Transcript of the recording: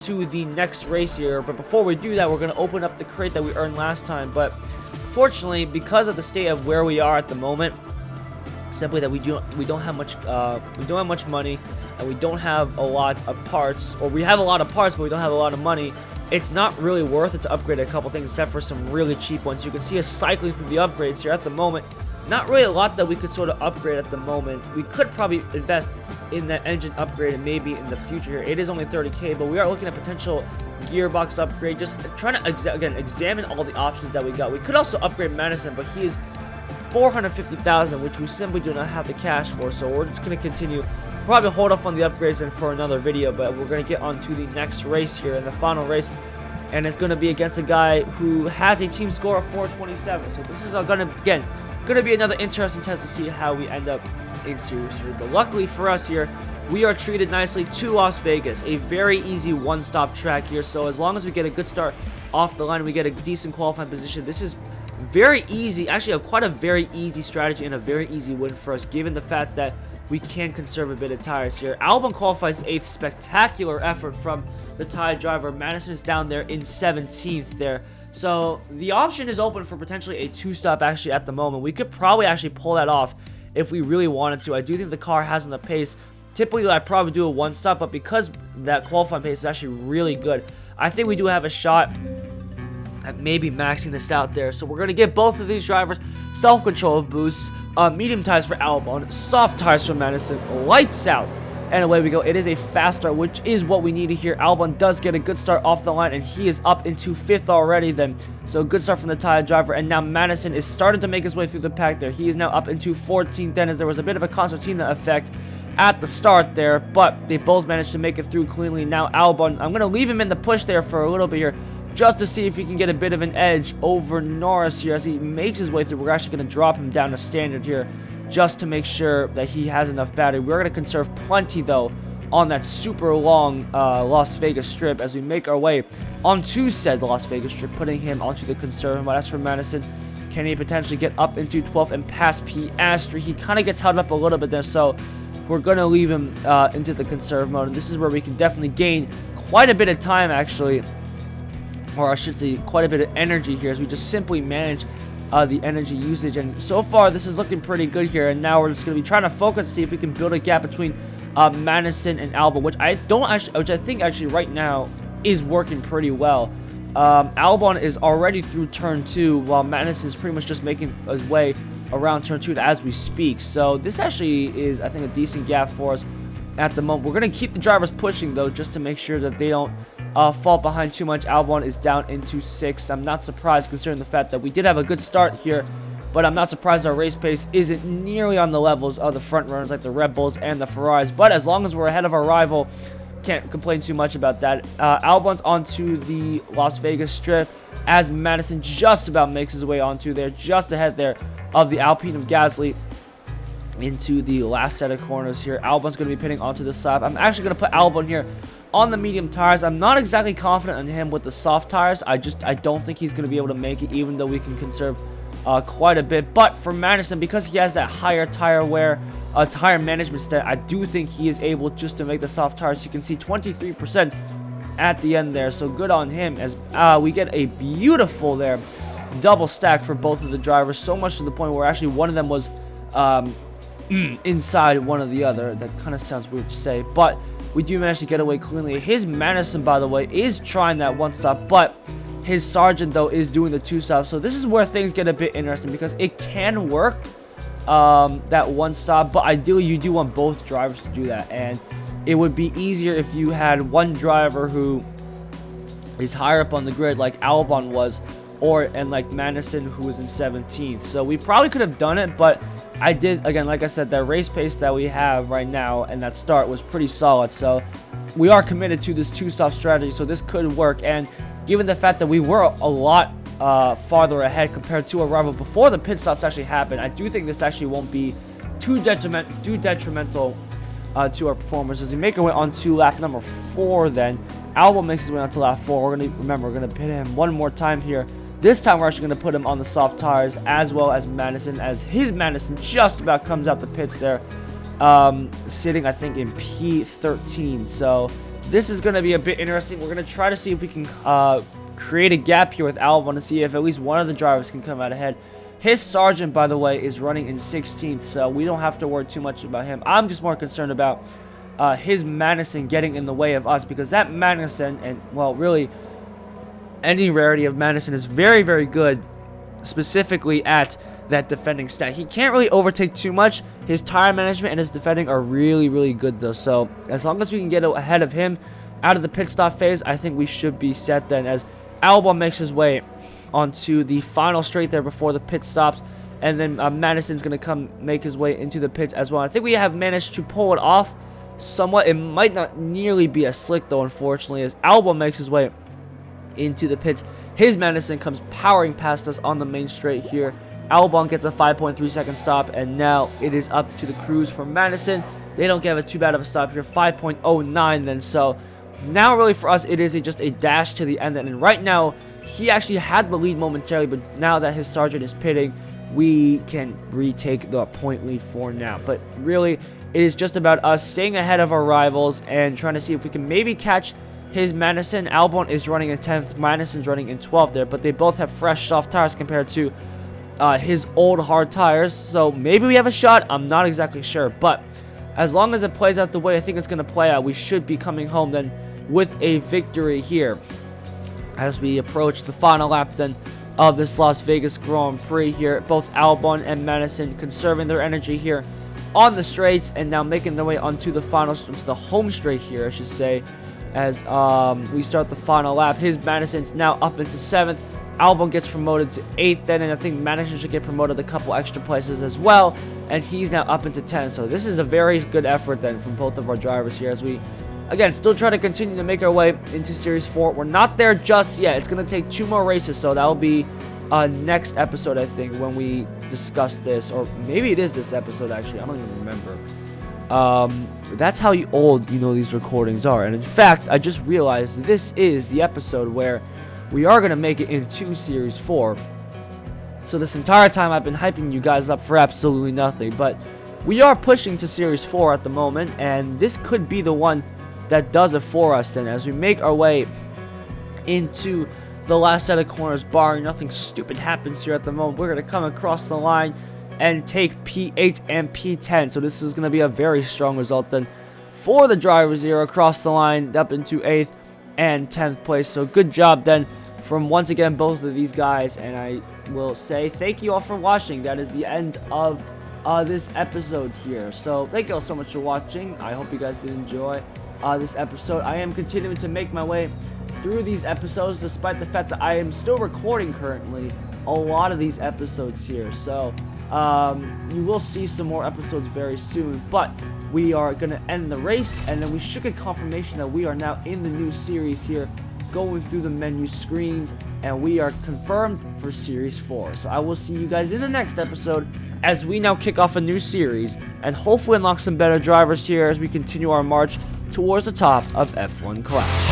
to the next race here. But before we do that, we're going to open up the crate that we earned last time. But fortunately, because of the state of where we are at the moment, simply that we don't have much money, and we don't have a lot of parts, or we have a lot of parts but we don't have a lot of money. It's not really worth it to upgrade a couple things except for some really cheap ones. You can see us cycling through the upgrades here at the moment. Not really a lot that we could sort of upgrade at the moment. We could probably invest in that engine upgrade and maybe in the future here. It is only 30k, but we are looking at potential gearbox upgrade, just trying to examine all the options that we got. We could also upgrade Madison, but he is 450,000, which we simply do not have the cash for, so we're just going to continue. Probably hold off on the upgrades and for another video, but we're going to get on to the next race here, in the final race, and it's going to be against a guy who has a team score of 427. So this is going to be another interesting test to see how we end up in Series 3. But luckily for us here, we are treated nicely to Las Vegas, a very easy one-stop track here. So as long as we get a good start off the line, we get a decent qualifying position. This is very easy, actually quite a very easy strategy and a very easy win for us, given the fact that we can conserve a bit of tires here. Albon qualifies 8th, spectacular effort from the tire driver. Madison is down there in 17th there. So the option is open for potentially a 2-stop actually at the moment. We could probably actually pull that off if we really wanted to. I do think the car has enough pace. Typically I'd probably do a 1-stop, but because that qualifying pace is actually really good, I think we do have a shot at maybe maxing this out there. So we're going to give both of these drivers self-control boosts, medium tires for Albon, soft tires for Madison, lights out, and away we go. It is a fast start, which is what we needed here. Albon does get a good start off the line, and he is up into 5th already then. So good start from the tire driver, and now Madison is starting to make his way through the pack there. He is now up into 14th then, as there was a bit of a concertina effect at the start there, but they both managed to make it through cleanly. Now Albon, I'm going to leave him in the push there for a little bit here, just to see if he can get a bit of an edge over Norris here as he makes his way through. We're actually going to drop him down to standard here just to make sure that he has enough battery. We're going to conserve plenty, though, on that super long Las Vegas strip as we make our way onto said Las Vegas strip, putting him onto the conserve mode. As for Madison, can he potentially get up into 12th and pass Piastri? He kind of gets held up a little bit there, so we're going to leave him into the conserve mode. And this is where we can definitely gain quite a bit of time, actually, or I should say quite a bit of energy here, as we just simply manage the energy usage. And so far this is looking pretty good here, and now we're just going to be trying to focus to see if we can build a gap between Madison and Albon, which I think actually right now is working pretty well. Albon is already through turn 2, while Madison is pretty much just making his way around turn 2 as we speak. So this actually is, I think, a decent gap for us at the moment. We're going to keep the drivers pushing, though, just to make sure that they don't fall behind too much. Albon is down into 6th. I'm not surprised, considering the fact that we did have a good start here, but I'm not surprised our race pace isn't nearly on the levels of the front runners like the Red Bulls and the Ferraris. But as long as we're ahead of our rival, can't complain too much about that. Albon's onto the Las Vegas strip as Madison just about makes his way onto there, just ahead there of the Alpine of Gasly into the last set of corners here. Albon's going to be pitting onto the side. I'm actually going to put Albon here on the medium tires. I'm not exactly confident in him with the soft tires. I don't think he's going to be able to make it, even though we can conserve quite a bit. But for Madison, because he has that higher tire wear, tire management stat, I do think he is able just to make the soft tires. You can see 23% at the end there, so good on him, as we get a beautiful there double stack for both of the drivers, so much to the point where actually one of them was inside one of the other. That kind of sounds weird to say, but we do manage to get away cleanly. His Madison, by the way, is trying that 1-stop, but his Sargent, though, is doing the 2-stop. So this is where things get a bit interesting, because it can work, that 1-stop, but ideally you do want both drivers to do that. And it would be easier if you had one driver who is higher up on the grid like Albon was, and like Madison, who was in 17th. So we probably could have done it, but I did, again, like I said, that race pace that we have right now and that start was pretty solid. So we are committed to this 2-stop strategy, so this could work. And given the fact that we were a lot farther ahead compared to our rival before the pit stops actually happened, I do think this actually won't be too detrimental to our performance. As we make our way on to lap number 4 then. Albon makes his way on to lap 4. We're going to pit him one more time here. This time we're actually going to put him on the soft tires, as well as Madison, as his Madison just about comes out the pits there, sitting, I think, in P13. So this is going to be a bit interesting. We're going to try to see if we can create a gap here with Albon to see if at least one of the drivers can come out ahead. His Sargent, by the way, is running in 16th, so we don't have to worry too much about him. I'm just more concerned about his Madison getting in the way of us, because that Madison, and, well, really, any rarity of Madison is very, very good, specifically at that defending stat. He can't really overtake too much. His tire management and his defending are really, really good, though. So as long as we can get ahead of him out of the pit stop phase, I think we should be set then, as Albon makes his way onto the final straight there before the pit stops. And then Madison's going to come make his way into the pits as well. I think we have managed to pull it off somewhat. It might not nearly be as slick, though, unfortunately, as Albon makes his way into the pits. His Madison comes powering past us on the main straight here. Albon gets a 5.3 second stop, and now it is up to the crews for Madison. They don't get too bad of a stop here, 5.09 then. So now really for us it is just a dash to the end, and right now he actually had the lead momentarily, but now that his Sargent is pitting, we can retake the point lead for now. But really it is just about us staying ahead of our rivals and trying to see if we can maybe catch his Madison. Albon is running in 10th, Madison's running in 12th there, but they both have fresh soft tires compared to his old hard tires, so maybe we have a shot. I'm not exactly sure, but as long as it plays out the way I think it's going to play out, we should be coming home then with a victory here as we approach the final lap then of this Las Vegas Grand Prix here. Both Albon and Madison conserving their energy here on the straights, and now making their way onto the onto the home straight here, I should say, as we start the final lap. His Madison's now up into 7th. Albon gets promoted to 8th then, and I think Madison should get promoted a couple extra places as well, and he's now up into 10th. So this is a very good effort then from both of our drivers here, as we, again, still try to continue to make our way into Series 4. We're not there just yet. It's going to take 2 more races, so that will be next episode, I think, when we discuss this, or maybe it is this episode, actually. I don't even remember. That's how old, these recordings are. And in fact, I just realized this is the episode where we are going to make it into Series 4. So this entire time I've been hyping you guys up for absolutely nothing. But we are pushing to Series 4 at the moment, and this could be the one that does it for us then, as we make our way into the last set of corners, barring nothing stupid happens here at the moment. We're going to come across the line and take P8 and P10. So this is going to be a very strong result then for the drivers here across the line up into 8th and 10th place. So good job then from, once again, both of these guys, and I will say thank you all for watching. That is the end of this episode here. So thank you all so much for watching. I hope you guys did enjoy this episode. I am continuing to make my way through these episodes, despite the fact that I am still recording currently a lot of these episodes here. So you will see some more episodes very soon, but we are going to end the race, and then we should get confirmation that we are now in the new series here, going through the menu screens, and we are confirmed for Series 4. So I will see you guys in the next episode as we now kick off a new series and hopefully unlock some better drivers here as we continue our march towards the top of F1 Clash.